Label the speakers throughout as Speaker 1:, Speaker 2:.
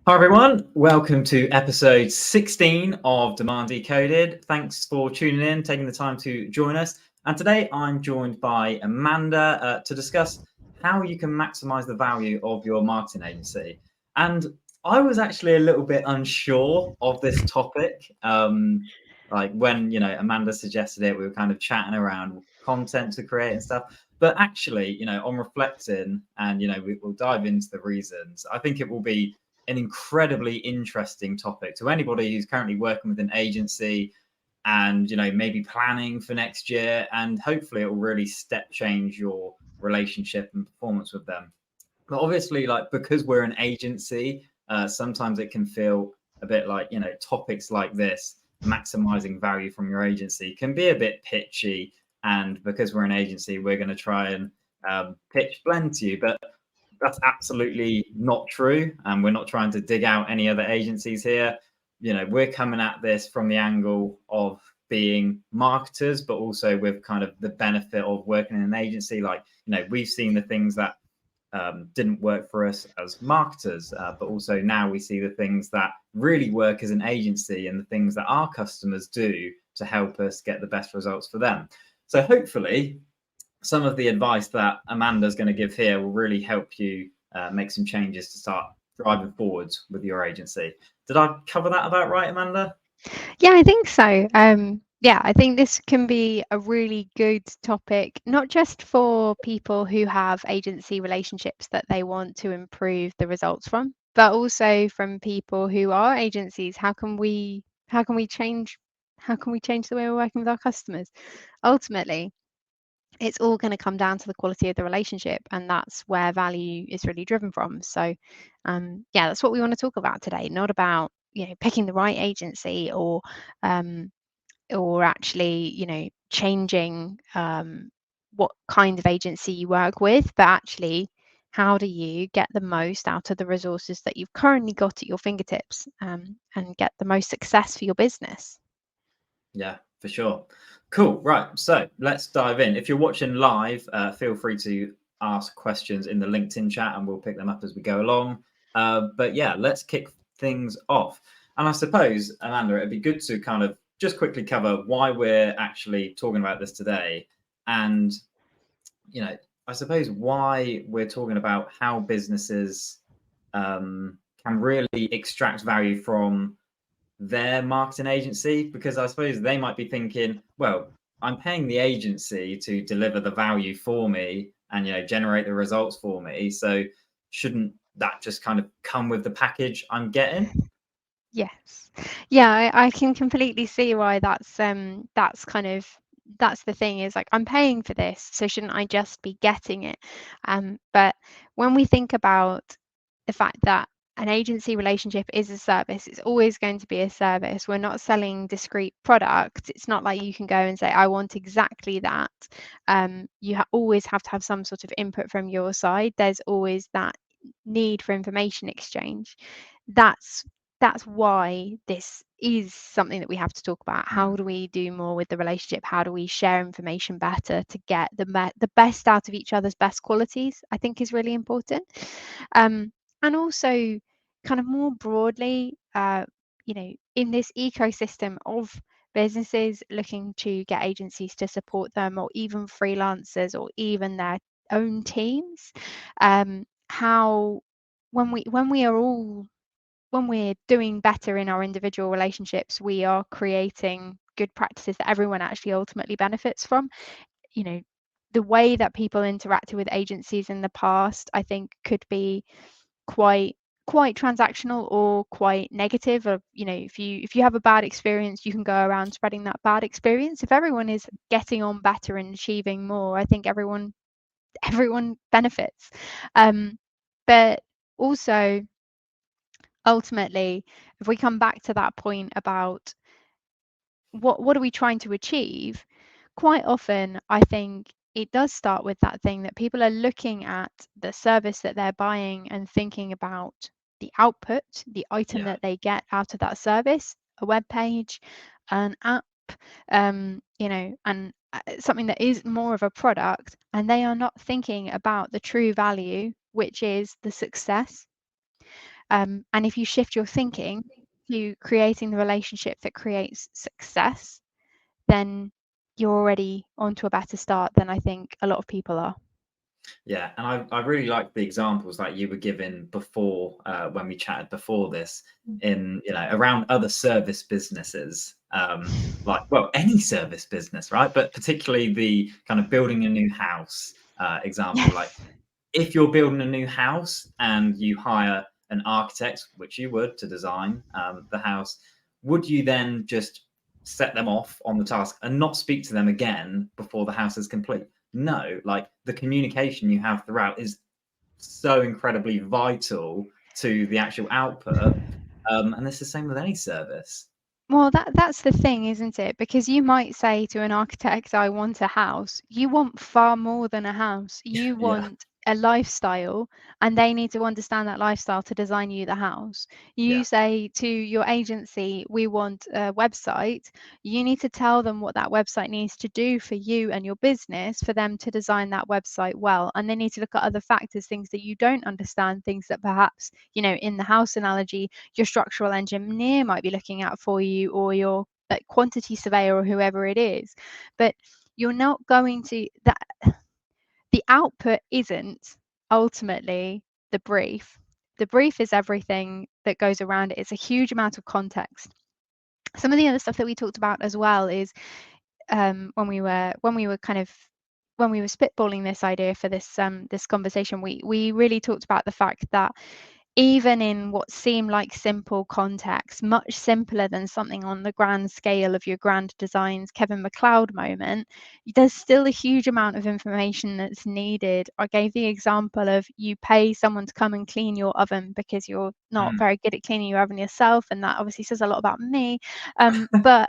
Speaker 1: Hi everyone, welcome to episode 16 of Demand Decoded. Thanks for tuning in, taking the time to join us. And today I'm joined by Amanda to discuss how you can maximize the value of your marketing agency. And I was actually a little bit unsure of this topic. Like when, Amanda suggested it, we were kind of chatting around content to create and stuff. But actually, on reflecting and, we'll dive into the reasons, I think it will be an incredibly interesting topic to anybody who's currently working with an agency and maybe planning for next year, and hopefully it will really step change your relationship and performance with them. But obviously, like, because we're an agency, sometimes it can feel a bit like, topics like this, maximizing value from your agency, can be a bit pitchy. And because we're an agency, we're going to try and pitch blend to you, but that's absolutely not true. And we're not trying to dig out any other agencies here. We're coming at this from the angle of being marketers, but also with kind of the benefit of working in an agency. Like, we've seen the things that didn't work for us as marketers, but also now we see the things that really work as an agency and the things that our customers do to help us get the best results for them. So hopefully some of the advice that Amanda's going to give here will really help you make some changes to start driving forwards with your agency. Did I cover that about right, Amanda?
Speaker 2: Yeah, I think so. Yeah, I think this can be a really good topic, not just for people who have agency relationships that they want to improve the results from, but also from people who are agencies. How can we change the way we're working with our customers? Ultimately, it's all going to come down to the quality of the relationship, and that's where value is really driven from. So yeah, that's what we want to talk about today, not about picking the right agency um, or actually changing what kind of agency you work with, but actually how do you get the most out of the resources that you've currently got at your fingertips, and get the most success for your business.
Speaker 1: Yeah, for sure. Cool. Right. So let's dive in. If you're watching live, feel free to ask questions in the LinkedIn chat and we'll pick them up as we go along. But yeah, let's kick things off. And I suppose, Amanda, it'd be good to kind of just quickly cover why we're actually talking about this today. And, I suppose why we're talking about how businesses can really extract value from their marketing agency, because I suppose they might be thinking, well, I'm paying the agency to deliver the value for me and generate the results for me. So shouldn't that just kind of come with the package I'm getting?
Speaker 2: Yes. Yeah, I can completely see why that's the thing, is like, I'm paying for this, so shouldn't I just be getting it? But when we think about the fact that an agency relationship is a service, it's always going to be a service. We're not selling discrete products. It's not like you can go and say, I want exactly that. You always have to have some sort of input from your side. There's always that need for information exchange. That's that's why this is something that we have to talk about. How do we do more with the relationship? How do we share information better to get the best out of each other's best qualities? I think is really important. And also, kind of more broadly, in this ecosystem of businesses looking to get agencies to support them, or even freelancers, or even their own teams, how when we're doing better in our individual relationships, we are creating good practices that everyone actually ultimately benefits from. You know, the way that people interacted with agencies in the past, I think, could be quite quite transactional or quite negative. Of if you have a bad experience, you can go around spreading that bad experience. If everyone is getting on better and achieving more, I think everyone benefits. But also, ultimately, if we come back to that point about what are we trying to achieve, quite often I think it does start with that thing that people are looking at the service that they're buying and thinking about the output, the item
Speaker 1: Yeah.
Speaker 2: that they get out of that service, a web page, an app, and something that is more of a product, and they are not thinking about the true value, which is the success. And if you shift your thinking to creating the relationship that creates success, then you're already onto a better start than I think a lot of people are.
Speaker 1: Yeah, and I really like the examples that you were giving before, when we chatted before this, in, around other service businesses, like, well, any service business, right? But particularly the kind of building a new house example. Like,
Speaker 2: Yes.
Speaker 1: if you're building a new house and you hire an architect, which you would, to design the house, would you then just set them off on the task and not speak to them again before the house is complete? No, like, the communication you have throughout is so incredibly vital to the actual output. And it's the same with any service.
Speaker 2: Well, that's the thing, isn't it? Because you might say to an architect, I want a house. You want far more than a house. You
Speaker 1: Yeah,
Speaker 2: want a lifestyle, and they need to understand that lifestyle to design you the house. You
Speaker 1: yeah,
Speaker 2: say to your agency, we want a website. You need to tell them what that website needs to do for you and your business for them to design that website well. And they need to look at other factors, things that you don't understand, things that perhaps, in the house analogy, your structural engineer might be looking at for you, or your quantity surveyor, or whoever it is. But you're not going to that the output isn't ultimately the brief. The brief is everything that goes around it. It's a huge amount of context. Some of the other stuff that we talked about as well is when we were spitballing this idea for this conversation, we really talked about the fact that even in what seem like simple contexts, much simpler than something on the grand scale of your grand designs Kevin McLeod moment, there's still a huge amount of information that's needed. I gave the example of you pay someone to come and clean your oven because you're not
Speaker 1: mm,
Speaker 2: very good at cleaning your oven yourself, and that obviously says a lot about me. But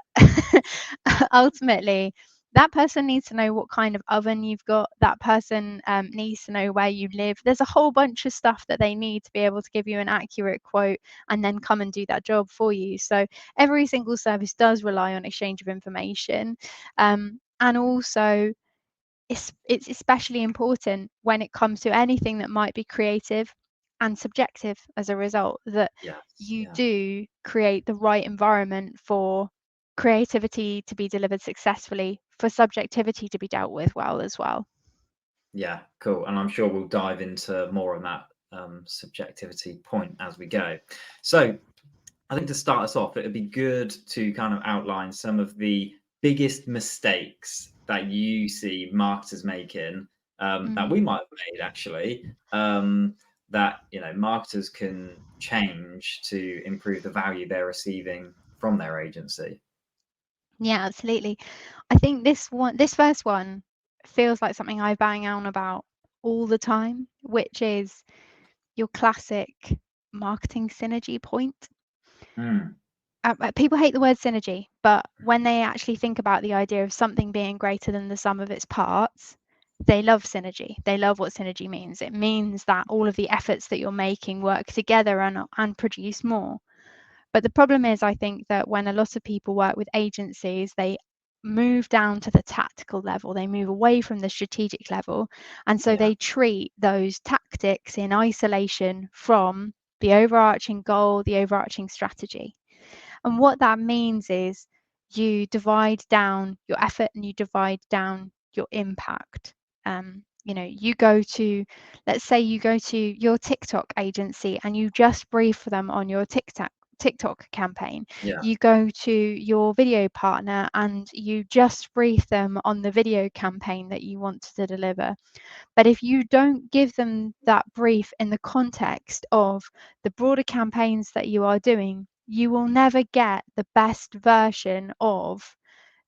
Speaker 2: ultimately, that person needs to know what kind of oven you've got. That person needs to know where you live. There's a whole bunch of stuff that they need to be able to give you an accurate quote and then come and do that job for you. So every single service does rely on exchange of information. And also, it's especially important when it comes to anything that might be creative and subjective as a result, that
Speaker 1: yes,
Speaker 2: you
Speaker 1: yeah.
Speaker 2: do create the right environment for creativity to be delivered successfully, for subjectivity to be dealt with well as well.
Speaker 1: Yeah, cool. And I'm sure we'll dive into more on that subjectivity point as we go. So, I think to start us off, it'd be good to kind of outline some of the biggest mistakes that you see marketers making, that we
Speaker 2: Mm.
Speaker 1: might have made actually, that marketers can change to improve the value they're receiving from their agency.
Speaker 2: Yeah, absolutely. I think this first one feels like something I bang on about all the time, which is your classic marketing synergy point.
Speaker 1: Mm,
Speaker 2: People hate the word synergy, but when they actually think about the idea of something being greater than the sum of its parts, they love synergy. They love what synergy means. It means that all of the efforts that you're making work together and produce more. But the problem is, I think that when a lot of people work with agencies, they move down to the tactical level, they move away from the strategic level. And so
Speaker 1: yeah,
Speaker 2: they treat those tactics in isolation from the overarching goal, the overarching strategy. And what that means is you divide down your effort and you divide down your impact. You go to, let's say you go to your TikTok agency and you just brief them on your TikTok campaign.
Speaker 1: yeah,
Speaker 2: You go to your video partner and you just brief them on the video campaign that you want to deliver. But if you don't give them that brief in the context of the broader campaigns that you are doing, you will never get the best version of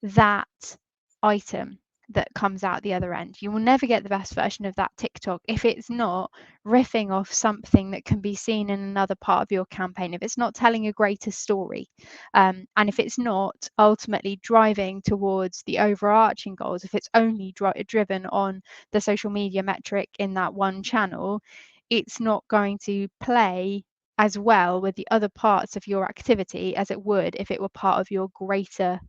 Speaker 2: that item that comes out the other end. You will never get the best version of that TikTok if it's not riffing off something that can be seen in another part of your campaign, if it's not telling a greater story, and if it's not ultimately driving towards the overarching goals, if it's only driven on the social media metric in that one channel, it's not going to play as well with the other parts of your activity as it would if it were part of your greater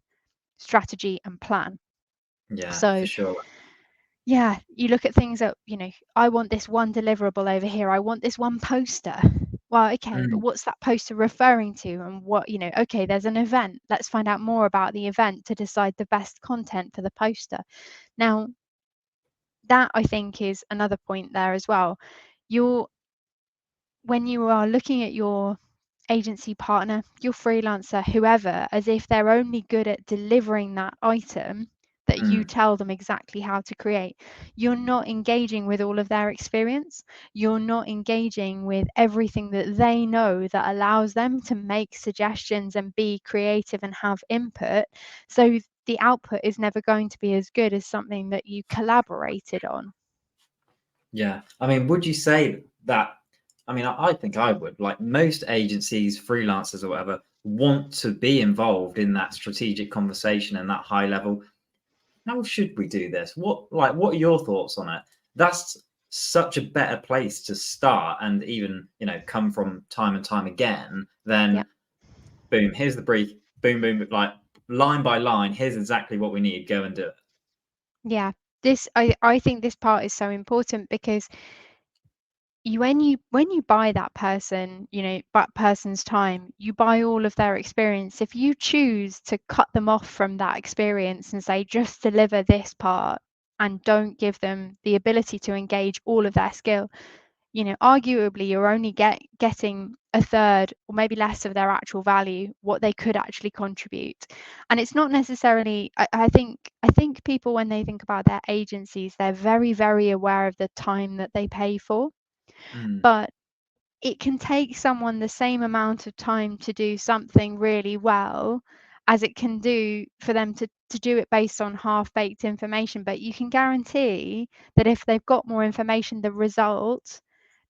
Speaker 2: strategy and plan.
Speaker 1: yeah, for
Speaker 2: So
Speaker 1: sure.
Speaker 2: yeah, you look at things that, I want this one deliverable over here. I want this one poster. Well, okay, but
Speaker 1: Mm.
Speaker 2: what's that poster referring to? And what, okay, there's an event. Let's find out more about the event to decide the best content for the poster. Now, that I think is another point there as well. When you are looking at your agency partner, your freelancer, whoever, as if they're only good at delivering that item that you
Speaker 1: Mm.
Speaker 2: tell them exactly how to create, you're not engaging with all of their experience. You're not engaging with everything that they know that allows them to make suggestions and be creative and have input. So the output is never going to be as good as something that you collaborated on.
Speaker 1: Yeah. I mean, would you say that? I mean, I think I would. Like most agencies, freelancers or whatever, want to be involved in that strategic conversation and that high level. How should we do this? What are your thoughts on it? That's such a better place to start and even, come from time and time again
Speaker 2: Yeah.
Speaker 1: than boom, here's the brief, boom, boom, like line by line, here's exactly what we need, go and do it.
Speaker 2: Yeah. I think this part is so important because when you buy that person, that person's time, you buy all of their experience. If you choose to cut them off from that experience and say just deliver this part and don't give them the ability to engage all of their skill, arguably you're only getting a third or maybe less of their actual value, what they could actually contribute. And it's not necessarily, I think people, when they think about their agencies, they're very, very aware of the time that they pay for,
Speaker 1: Mm,
Speaker 2: but it can take someone the same amount of time to do something really well as it can do for them to do it based on half-baked information. But you can guarantee that if they've got more information, the result,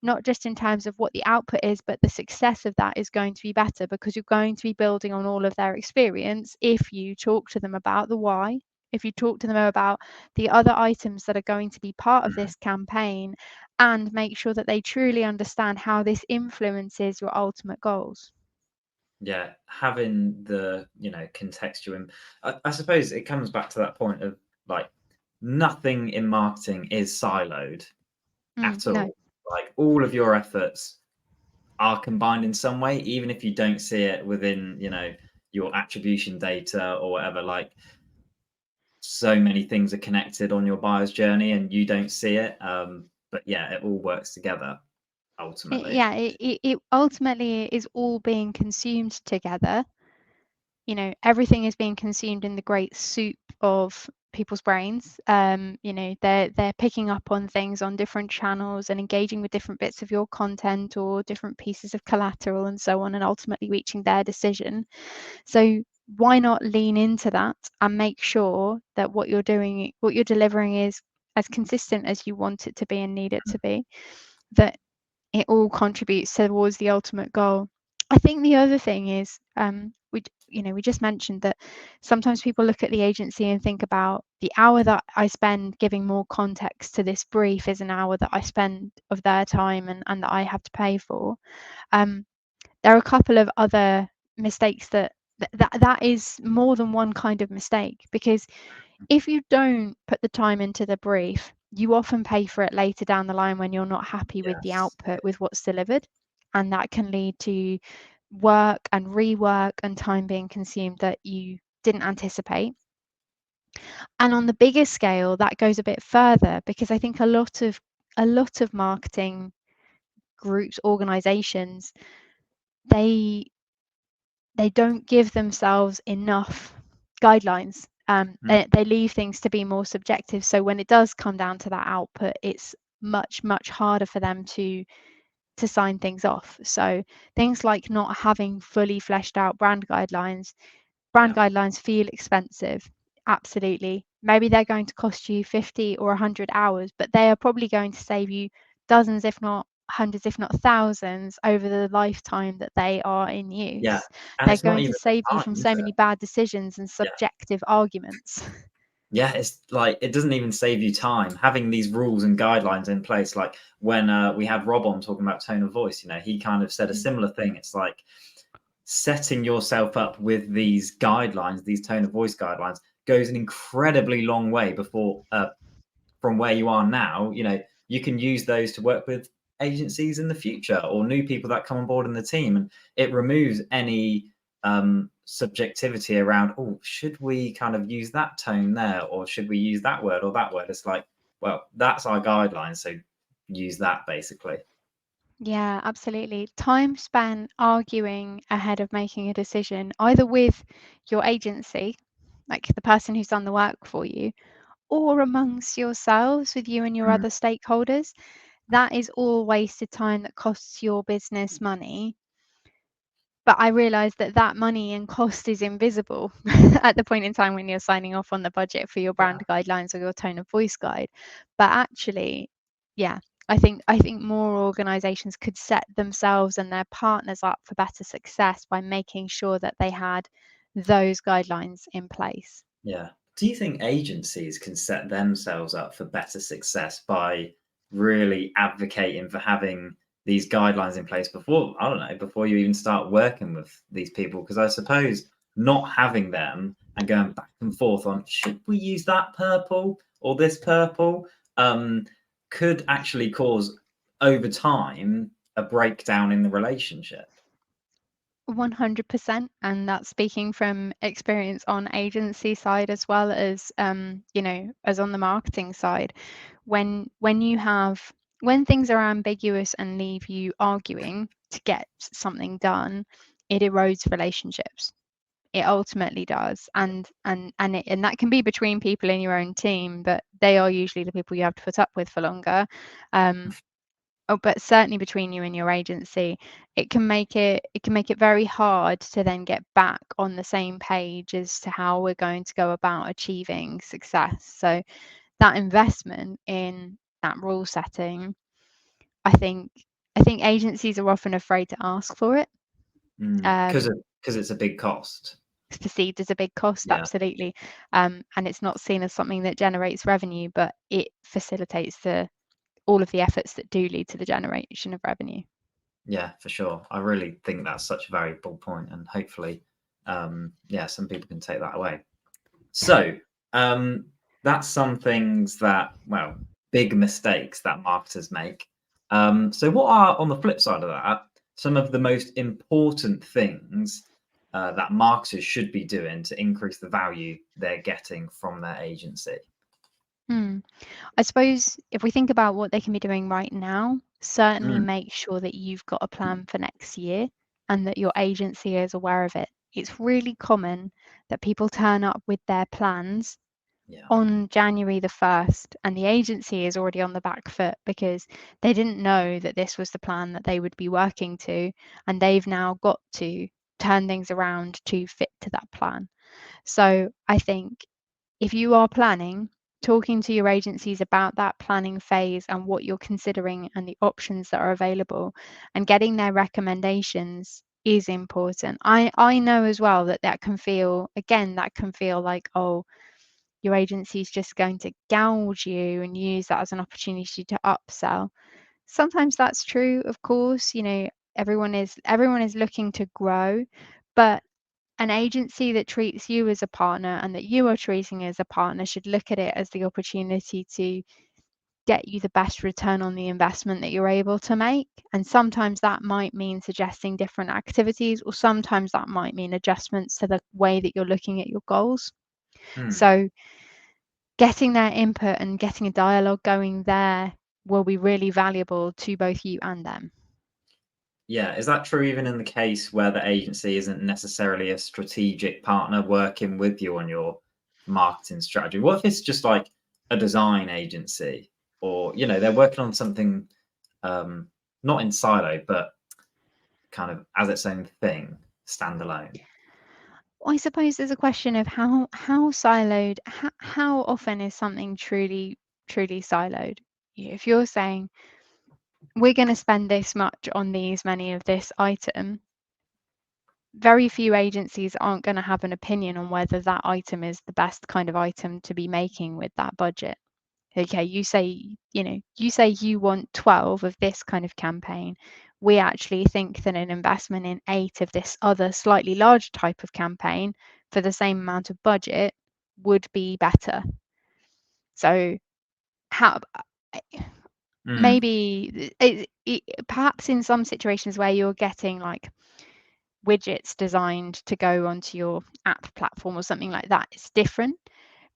Speaker 2: not just in terms of what the output is, but the success of that is going to be better, because you're going to be building on all of their experience if you talk to them about the why, if you talk to them about the other items that are going to be part of
Speaker 1: mm.
Speaker 2: this campaign, and make sure that they truly understand how this influences your ultimate goals.
Speaker 1: Yeah, having the, contextual. I suppose it comes back to that point of like nothing in marketing is siloed at
Speaker 2: No.
Speaker 1: all. Like all of your efforts are combined in some way, even if you don't see it within, your attribution data or whatever. Like so many things are connected on your buyer's journey and you don't see it. But yeah, it all works together ultimately.
Speaker 2: Yeah, it ultimately is all being consumed together. Everything is being consumed in the great soup of people's brains. They're picking up on things on different channels and engaging with different bits of your content or different pieces of collateral and so on, and ultimately reaching their decision. So why not lean into that and make sure that what you're doing, what you're delivering, is as consistent as you want it to be and need it to be, that it all contributes towards the ultimate goal. I think the other thing is, we just mentioned that sometimes people look at the agency and think about the hour that I spend giving more context to this brief is an hour that I spend of their time and that I have to pay for. Um, there are a couple of other mistakes that is more than one kind of mistake, because if you don't put the time into the brief, you often pay for it later down the line when you're not happy with the
Speaker 1: Yes.
Speaker 2: output, with what's delivered. And that can lead to work and rework and time being consumed that you didn't anticipate. And on the bigger scale, that goes a bit further, because I think a lot of marketing groups, organizations, they they don't give themselves enough guidelines.
Speaker 1: Mm,
Speaker 2: They leave things to be more subjective. So when it does come down to that output, it's much, much harder for them to sign things off. So things like not having fully fleshed out brand
Speaker 1: yeah.
Speaker 2: guidelines feel expensive. Absolutely. Maybe they're going to cost you 50 or 100 hours, but they are probably going to save you dozens, if not hundreds, if not thousands, over the lifetime that they are in
Speaker 1: Yeah.
Speaker 2: use.
Speaker 1: And
Speaker 2: They're
Speaker 1: it's not
Speaker 2: going
Speaker 1: even
Speaker 2: to save
Speaker 1: the
Speaker 2: you
Speaker 1: time,
Speaker 2: from
Speaker 1: is
Speaker 2: so
Speaker 1: it?
Speaker 2: many bad decisions and
Speaker 1: Yeah.
Speaker 2: subjective arguments.
Speaker 1: Yeah, it's like it doesn't even save you time having these rules and guidelines in place. Like when we had Rob on talking about tone of voice, he kind of said a
Speaker 2: Mm.
Speaker 1: similar thing. It's like setting yourself up with these guidelines, these tone of voice guidelines, goes an incredibly long way before from where you are now. You can use those to work with agencies in the future or new people that come on board in the team. And it removes any subjectivity around, oh, should we kind of use that tone there, or should we use that word or that word? It's like, well, that's our guideline, so use that basically.
Speaker 2: Yeah, absolutely. Time spent arguing ahead of making a decision, either with your agency, like the person who's done the work for you, or amongst yourselves with you and your
Speaker 1: Mm,
Speaker 2: other stakeholders, that is all wasted time that costs your business money. But I realized that that money and cost is invisible at the point in time when you're signing off on the budget for your
Speaker 1: yeah.
Speaker 2: brand guidelines or your tone of voice guide. But actually, yeah, I think more organizations could set themselves and their partners up for better success by making sure that they had those guidelines in place.
Speaker 1: Yeah. Do you think agencies can set themselves up for better success by really advocating for having these guidelines in place before, I don't know, before you even start working with these people? Because I suppose not having them and going back and forth on should we use that purple or this purple um, could actually cause over time a breakdown in the relationship.
Speaker 2: 100%, and that's speaking from experience on agency side as well as as on the marketing side. When things are ambiguous and leave you arguing to get something done, it erodes relationships. It ultimately does, and that can be between people in your own team, but they are usually the people you have to put up with for longer. um, but certainly between you and your agency, it can make it very hard to then get back on the same page as to how we're going to go about achieving success. So that investment in that rule setting, I think I think agencies are often afraid to ask for it.
Speaker 1: Because
Speaker 2: Um,
Speaker 1: it's a big cost.
Speaker 2: it's perceived as a big cost,
Speaker 1: Yeah.
Speaker 2: absolutely, and it's not seen as something that generates revenue, but it facilitates the all of the efforts that do lead to the generation of revenue.
Speaker 1: Yeah, for sure. I really think that's such a valuable point, and hopefully, yeah, some people can take that away. So, um, that's some things that, well, big mistakes that marketers make. So, what are, on the flip side of that, some of the most important things that marketers should be doing to increase the value they're getting from their agency?
Speaker 2: Hmm. I suppose if we think about what they can be doing right now, certainly
Speaker 1: Mm,
Speaker 2: make sure that you've got a plan for next year and that your agency is aware of it. It's really common that people turn up with their plans
Speaker 1: yeah.
Speaker 2: on January the 1st, and the agency is already on the back foot because they didn't know that this was the plan that they would be working to, and they've now got to turn things around to fit to that plan. So I think if you are planning, talking to your agencies about that planning phase and what you're considering and the options that are available and getting their recommendations is important. I know as well that that can feel like, oh, your agency is just going to gouge you and use that as an opportunity to upsell. Sometimes that's true, of course, everyone is looking to grow, but an agency that treats you as a partner and that you are treating as a partner should look at it as the opportunity to get you the best return on the investment that you're able to make. And sometimes that might mean suggesting different activities, or sometimes that might mean adjustments to the way that you're looking at your goals.
Speaker 1: Mm.
Speaker 2: So, getting their input and getting a dialogue going there will be really valuable to both you and them.
Speaker 1: Yeah, is that true even in the case where the agency isn't necessarily a strategic partner working with you on your marketing strategy? What if it's just like a design agency, or they're working on something um, not in silo, but kind of as its own thing, standalone?
Speaker 2: I suppose there's a question of how siloed, how often is something truly siloed? If you're saying we're going to spend this much on these many of this item, very few agencies aren't going to have an opinion on whether that item is the best kind of item to be making with that budget. Okay, you say you want 12 of this kind of campaign. We actually think that an investment in 8 of this other slightly larger type of campaign for the same amount of budget would be better. So how maybe perhaps in some situations where you're getting like widgets designed to go onto your app platform or something like that, it's different.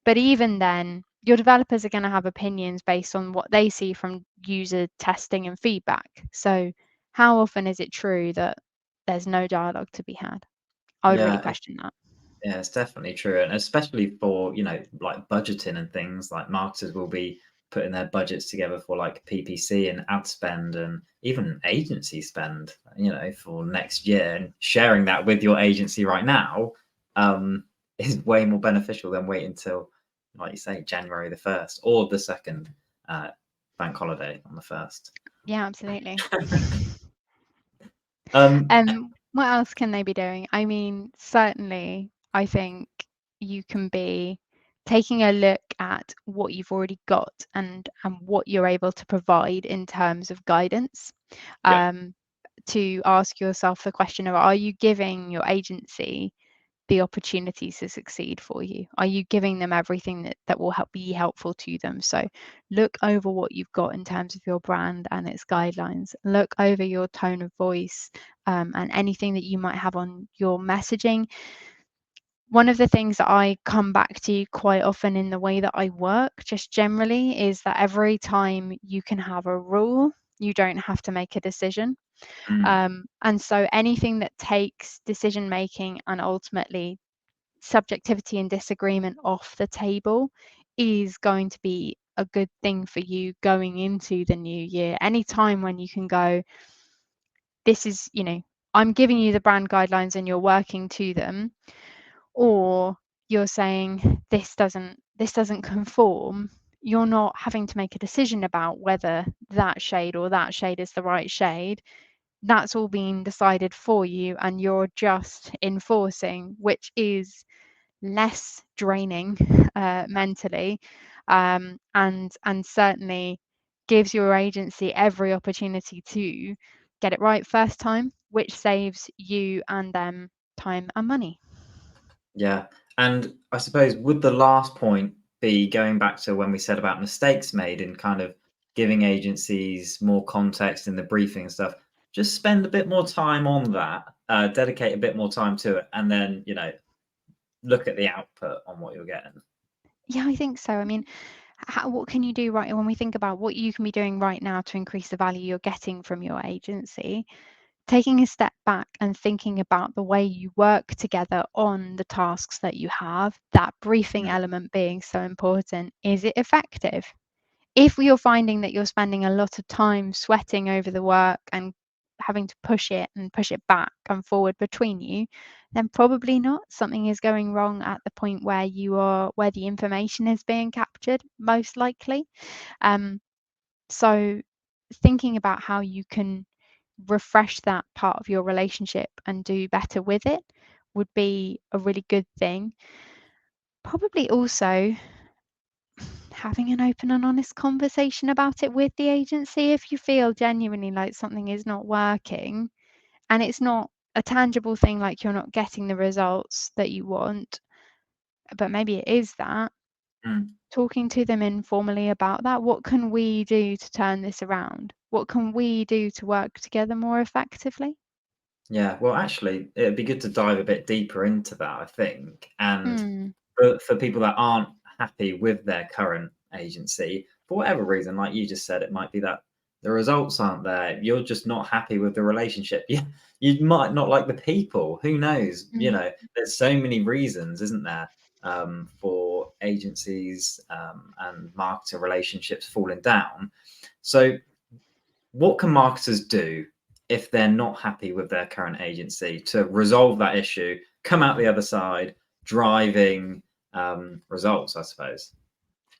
Speaker 2: But even then, your developers are going to have opinions based on what they see from user testing and feedback. So how often is it true that there's no dialogue to be had? I would really
Speaker 1: Yeah,
Speaker 2: question that.
Speaker 1: yeah, it's definitely true, and especially for, like budgeting and things, like marketers will be putting their budgets together for like PPC and ad spend and even agency spend, for next year, and sharing that with your agency right now is way more beneficial than waiting until, like you say, January the 1st or the 2nd, bank holiday on the 1st.
Speaker 2: Yeah, absolutely.
Speaker 1: Um,
Speaker 2: What else can they be doing? I mean, certainly, I think you can be taking a look at what you've already got and what you're able to provide in terms of guidance.
Speaker 1: yeah,
Speaker 2: To ask yourself the question of, are you giving your agency the opportunities to succeed for you? Are you giving them everything that will be helpful to them? So look over what you've got in terms of your brand and its guidelines. Look over your tone of voice, and anything that you might have on your messaging. One of the things that I come back to quite often in the way that I work, just generally, is that every time you can have a rule, you don't have to make a decision.
Speaker 1: mm,
Speaker 2: And so anything that takes decision making and ultimately subjectivity and disagreement off the table is going to be a good thing for you going into the new year. Anytime when you can go, this is, I'm giving you the brand guidelines and you're working to them, or you're saying this doesn't conform, you're not having to make a decision about whether that shade or that shade is the right shade. That's all being decided for you and you're just enforcing, which is less draining mentally, and certainly gives your agency every opportunity to get it right first time, which saves you and them time and money.
Speaker 1: yeah. And I suppose would the last point be going back to when we said about mistakes made and kind of giving agencies more context in the briefing and stuff, just spend a bit more time on that, dedicate a bit more time to it, and then, look at the output on what you're getting.
Speaker 2: Yeah, I think so. I mean, what can you do right when we think about what you can be doing right now to increase the value you're getting from your agency? Taking a step back and thinking about the way you work together on the tasks that you have, that briefing
Speaker 1: Mm,
Speaker 2: element being so important. Is it effective? If you're finding that you're spending a lot of time sweating over the work and having to push it and push it back and forward between you, then probably not. Something is going wrong at the point where the information is being captured, most likely. Um, so thinking about how you can refresh that part of your relationship and do better with it would be a really good thing. Probably also having an open and honest conversation about it with the agency if you feel genuinely like something is not working and it's not a tangible thing, like you're not getting the results that you want, but maybe it is that.
Speaker 1: mm.
Speaker 2: Talking to them informally about that. What can we do to turn this around? What can we do to work together more effectively?
Speaker 1: Yeah, well, actually, it'd be good to dive a bit deeper into that, I think. And
Speaker 2: Mm,
Speaker 1: for people that aren't happy with their current agency, for whatever reason, like you just said, it might be that the results aren't there. You're just not happy with the relationship. You might not like the people. Who knows?
Speaker 2: mm.
Speaker 1: There's so many reasons, isn't there, for agencies and marketer relationships falling down. So what can marketers do if they're not happy with their current agency to resolve that issue, come out the other side, driving results, I suppose?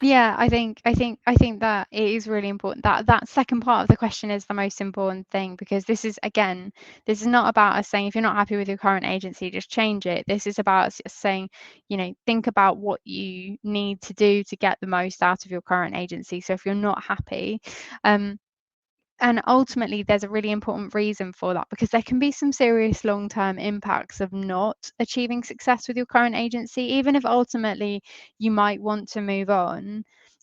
Speaker 2: Yeah, I think that it is really important. That second part of the question is the most important thing, because this is not about us saying if you're not happy with your current agency, just change it. This is about us saying, think about what you need to do to get the most out of your current agency. So if you're not happy, um, and ultimately there's a really important reason for that, because there can be some serious long-term impacts of not achieving success with your current agency, even if ultimately you might want to move on.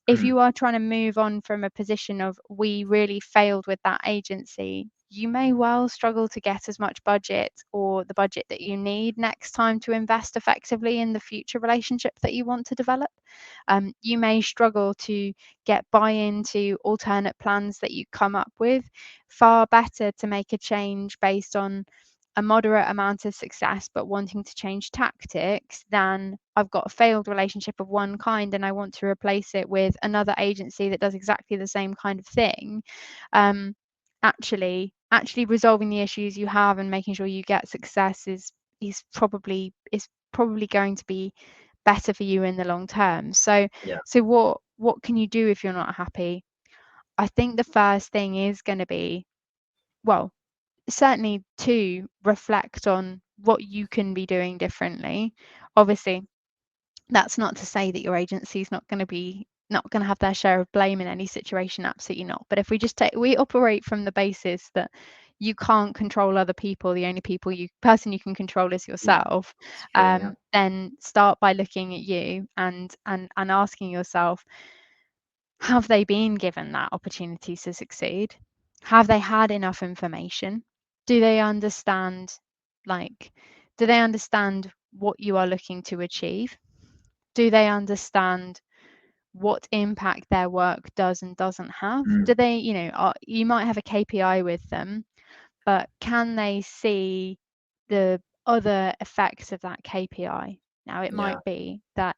Speaker 2: If you are trying to move on from a position of we really failed with that agency, you may well struggle to get as much budget or the budget that you need next time to invest effectively in the future relationship that you want to develop. You may struggle to get buy-in to alternate plans that you come up with. Far better to make a change based on a moderate amount of success but wanting to change tactics than I've got a failed relationship of one kind and I want to replace it with another agency that does exactly the same kind of thing. Actually resolving the issues you have and making sure you get success is probably going to be better for you in the long term. So what can you do if you're not happy? I think the first thing is going to be, well, certainly to reflect on what you can be doing differently. Obviously, that's not to say that your agency is not going to have their share of blame in any situation, absolutely not. But if we operate from the basis that you can't control other people, the only person you can control is yourself, then start by looking at you and asking yourself, have they been given that opportunity to succeed? Have they had enough information? Do they understand what you are looking to achieve? Do they understand what impact their work does and doesn't have? Do they, you might have a KPI with them, but can they see the other effects of that KPI? Now, it might be that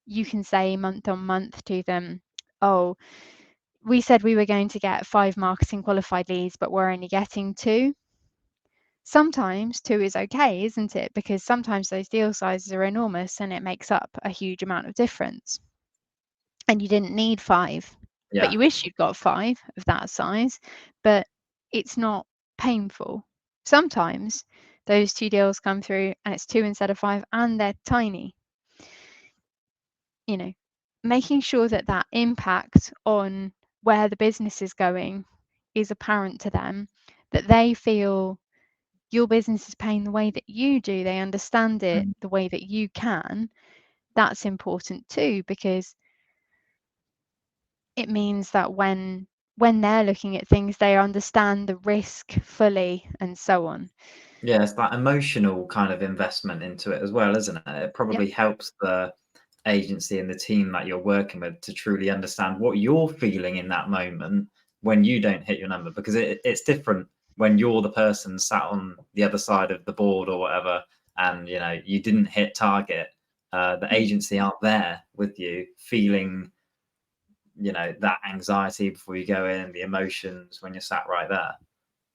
Speaker 2: you can say month on month to them, oh, we said we were going to get 5 marketing qualified leads, but we're only getting 2. Sometimes 2 is okay, isn't it? Because sometimes those deal sizes are enormous and it makes up a huge amount of difference. And you didn't need 5, but you wish you'd got 5 of that size, but it's not painful. Sometimes those 2 deals come through and it's 2 instead of 5 and they're tiny. Making sure that impact on where the business is going is apparent to them, that they feel your business is paying the way that you do, they understand it the way that you can. That's important too, because it means that when they're looking at things, they understand the risk fully and so on.
Speaker 1: Yeah, it's that emotional kind of investment into it as well, isn't it? It probably helps the agency and the team that you're working with to truly understand what you're feeling in that moment when you don't hit your number, because it's different when you're the person sat on the other side of the board or whatever, and you didn't hit target. The agency aren't there with you feeling that anxiety before you go in, the emotions when you're sat right there.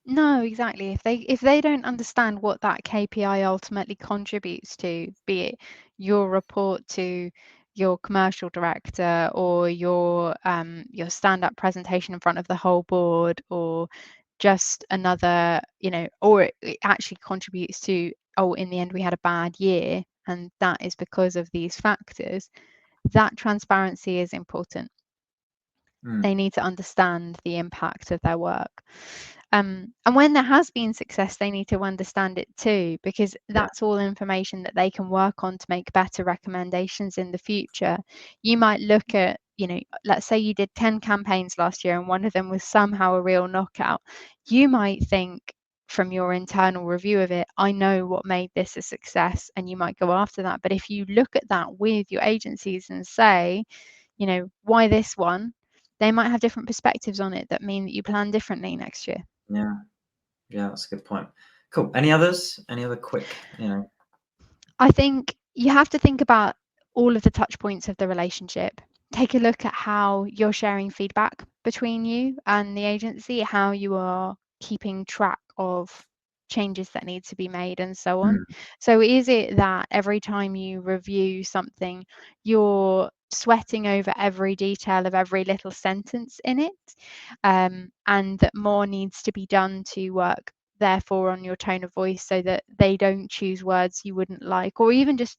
Speaker 2: No, exactly. If they don't understand what that KPI ultimately contributes to, be it your report to your commercial director or your stand-up presentation in front of the whole board, or just another, or it actually contributes to, oh, in the end we had a bad year and that is because of these factors, that transparency is important. They need to understand the impact of their work. And when there has been success, they need to understand it too, because that's all information that they can work on to make better recommendations in the future. You might look at, let's say you did 10 campaigns last year and one of them was somehow a real knockout. You might think from your internal review of it, I know what made this a success, and you might go after that. But if you look at that with your agencies and say, why this one? They might have different perspectives on it that mean that you plan differently next year.
Speaker 1: Yeah, that's a good point. Cool. Any others? Any other quick,
Speaker 2: I think you have to think about all of the touch points of the relationship. Take a look at how you're sharing feedback between you and the agency, how you are keeping track of changes that need to be made and so on. So is it that every time you review something, you're sweating over every detail of every little sentence in it, and that more needs to be done to work therefore on your tone of voice so that they don't choose words you wouldn't like, or even just,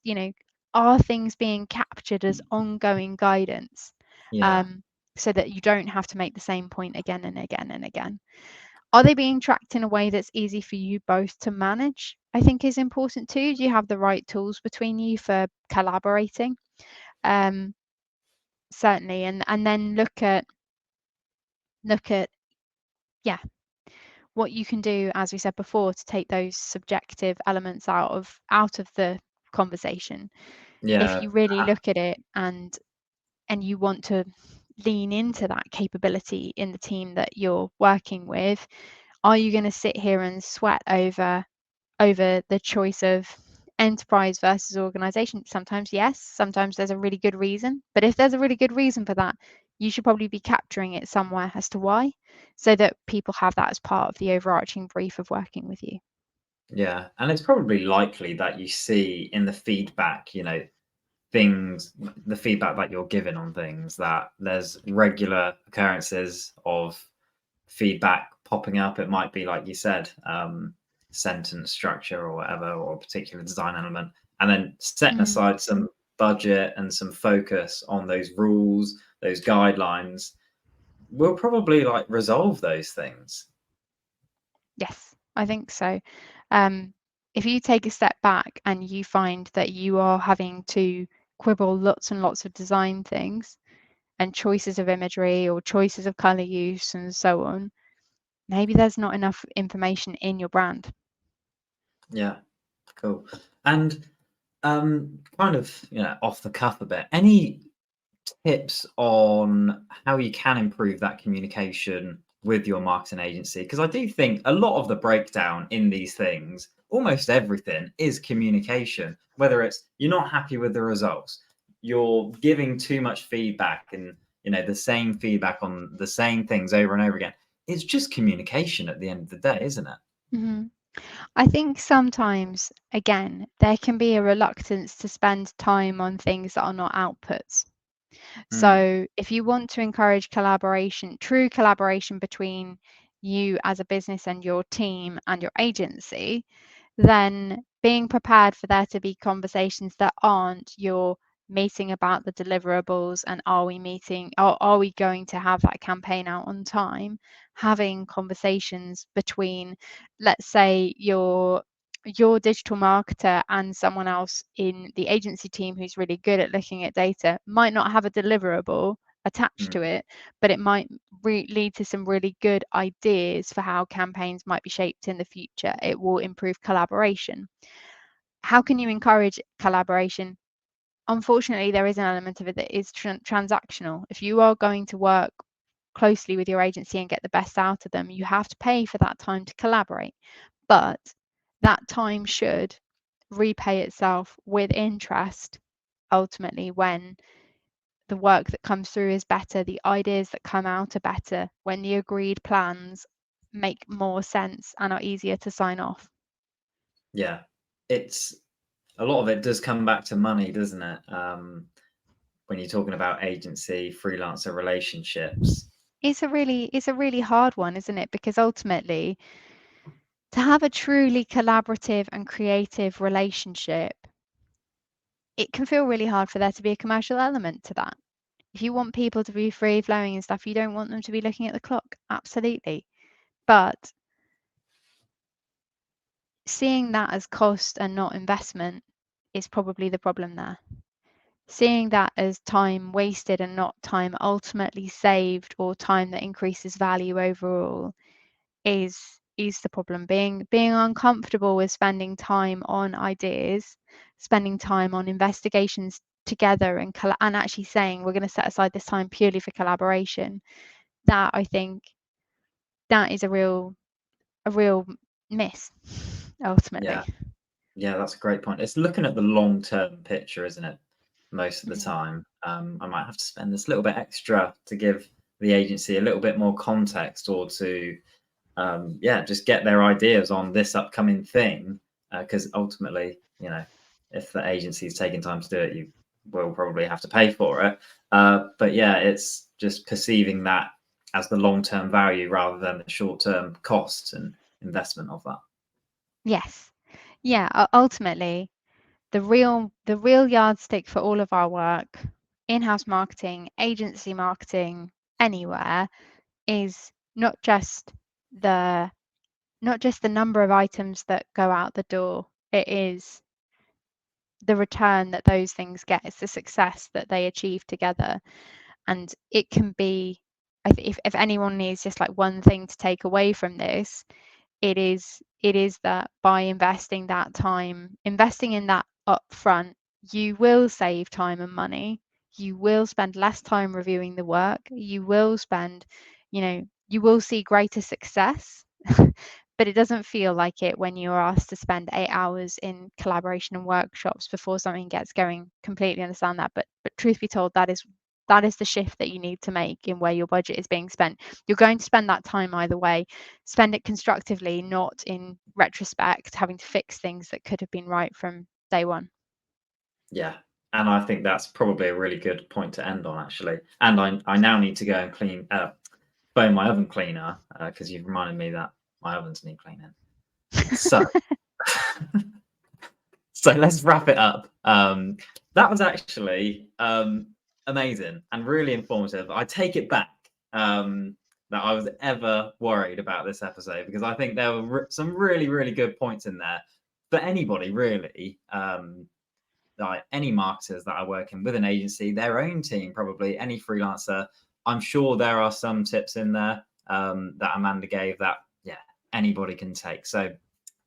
Speaker 2: are things being captured as ongoing guidance, so that you don't have to make the same point again and again and again? Are they being tracked in a way that's easy for you both to manage? I think is important too. Do you have the right tools between you for collaborating? certainly. And then look at what you can do, as we said before, to take those subjective elements out of the conversation. If
Speaker 1: Yeah.
Speaker 2: you really look at it and you want to lean into that capability in the team that you're working with, are you going to sit here and sweat over the choice of enterprise versus organization? Sometimes yes, sometimes there's a really good reason, but if there's a really good reason for that, you should probably be capturing it somewhere as to why, so that people have that as part of the overarching brief of working with you.
Speaker 1: Yeah, and it's probably likely that you see in the feedback, things, the feedback that you're given on things, that there's regular occurrences of feedback popping up. It might be, like you said, sentence structure or whatever, or a particular design element, and then setting aside some budget and some focus on those rules, those guidelines will probably like resolve those things.
Speaker 2: Yes, I think so. If you take a step back and you find that you are having to quibble lots and lots of design things and choices of imagery or choices of color use and so on, maybe there's not enough information in your brand.
Speaker 1: Yeah, cool. And kind of, off the cuff a bit, any tips on how you can improve that communication with your marketing agency? Because I do think a lot of the breakdown in these things, almost everything, is communication. Whether it's you're not happy with the results, you're giving too much feedback, and the same feedback on the same things over and over again. It's just communication at the end of the day, isn't it?
Speaker 2: Mm-hmm. I think sometimes, again, there can be a reluctance to spend time on things that are not outputs.
Speaker 1: Mm,
Speaker 2: So if you want to encourage collaboration, true collaboration between you as a business and your team and your agency, then being prepared for there to be conversations that aren't your meeting about the deliverables and are we going to have that campaign out on time, having conversations between, let's say, your digital marketer and someone else in the agency team who's really good at looking at data, might not have a deliverable attached to
Speaker 1: mm,
Speaker 2: it, but it might lead to some really good ideas for how campaigns might be shaped in the future. It will improve collaboration. How can you encourage collaboration? Unfortunately, there is an element of it that is transactional. If you are going to work closely with your agency and get the best out of them, you have to pay for that time to collaborate. But that time should repay itself with interest ultimately when the work that comes through is better, the ideas that come out are better, when the agreed plans make more sense and are easier to sign off.
Speaker 1: yeah, it's a lot of it does come back to money, doesn't it? When you're talking about agency freelancer relationships.
Speaker 2: It's a really hard one, isn't it? Because ultimately, to have a truly collaborative and creative relationship, it can feel really hard for there to be a commercial element to that. If you want people to be free flowing and stuff, you don't want them to be looking at the clock. Absolutely. But seeing that as cost and not investment is probably the problem there. Seeing that as time wasted and not time ultimately saved, or time that increases value overall, is the problem. Being uncomfortable with spending time on ideas, spending time on investigations together, and actually saying we're going to set aside this time purely for collaboration. That, I think, that is a real miss ultimately.
Speaker 1: Yeah, yeah, that's a great point. It's looking at the long-term picture, isn't it? Most of the
Speaker 2: Mhm.
Speaker 1: time. I might have to spend this little bit extra to give the agency a little bit more context, or to yeah, just get their ideas on this upcoming thing. Because ultimately, if the agency is taking time to do it, you will probably have to pay for it. But yeah, it's just perceiving that as the long-term value rather than the short-term cost and investment of that.
Speaker 2: Yes. Yeah, ultimately, the real yardstick for all of our work, in-house marketing, agency marketing, anywhere, is the not just the number of items that go out the door. It is the return that those things get. It's the success that they achieve together. And it can be, if anyone needs just like one thing to take away from this, it is that by investing that time, investing in that upfront, you will save time and money. You will spend less time reviewing the work. You will spend, you will see greater success. But it doesn't feel like it when you're asked to spend 8 hours in collaboration and workshops before something gets going. Completely understand that. But truth be told, that is the shift that you need to make in where your budget is being spent. You're going to spend that time either way. Spend it constructively, not in retrospect, having to fix things that could have been right from day one.
Speaker 1: Yeah. And I think that's probably a really good point to end on, actually. And I now need to go and clean, phone my oven cleaner, because you've reminded me that my ovens need cleaning. So, so let's wrap it up. That was actually amazing and really informative. I take it back that I was ever worried about this episode, because I think there were some really, really good points in there for anybody, really. Like any marketers that are working with an agency, their own team, probably any freelancer. I'm sure there are some tips in there that Amanda gave that, yeah, anybody can take. So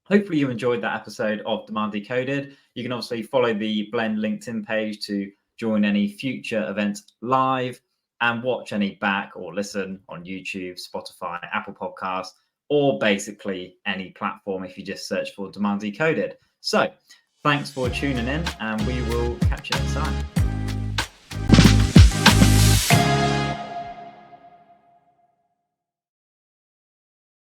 Speaker 1: hopefully you enjoyed that episode of Demand Decoded. You can obviously follow the Blend LinkedIn page to join any future events live and watch any back or listen on YouTube, Spotify, Apple Podcasts, or basically any platform if you just search for Demand Decoded. So thanks for tuning in, and we will catch you next time.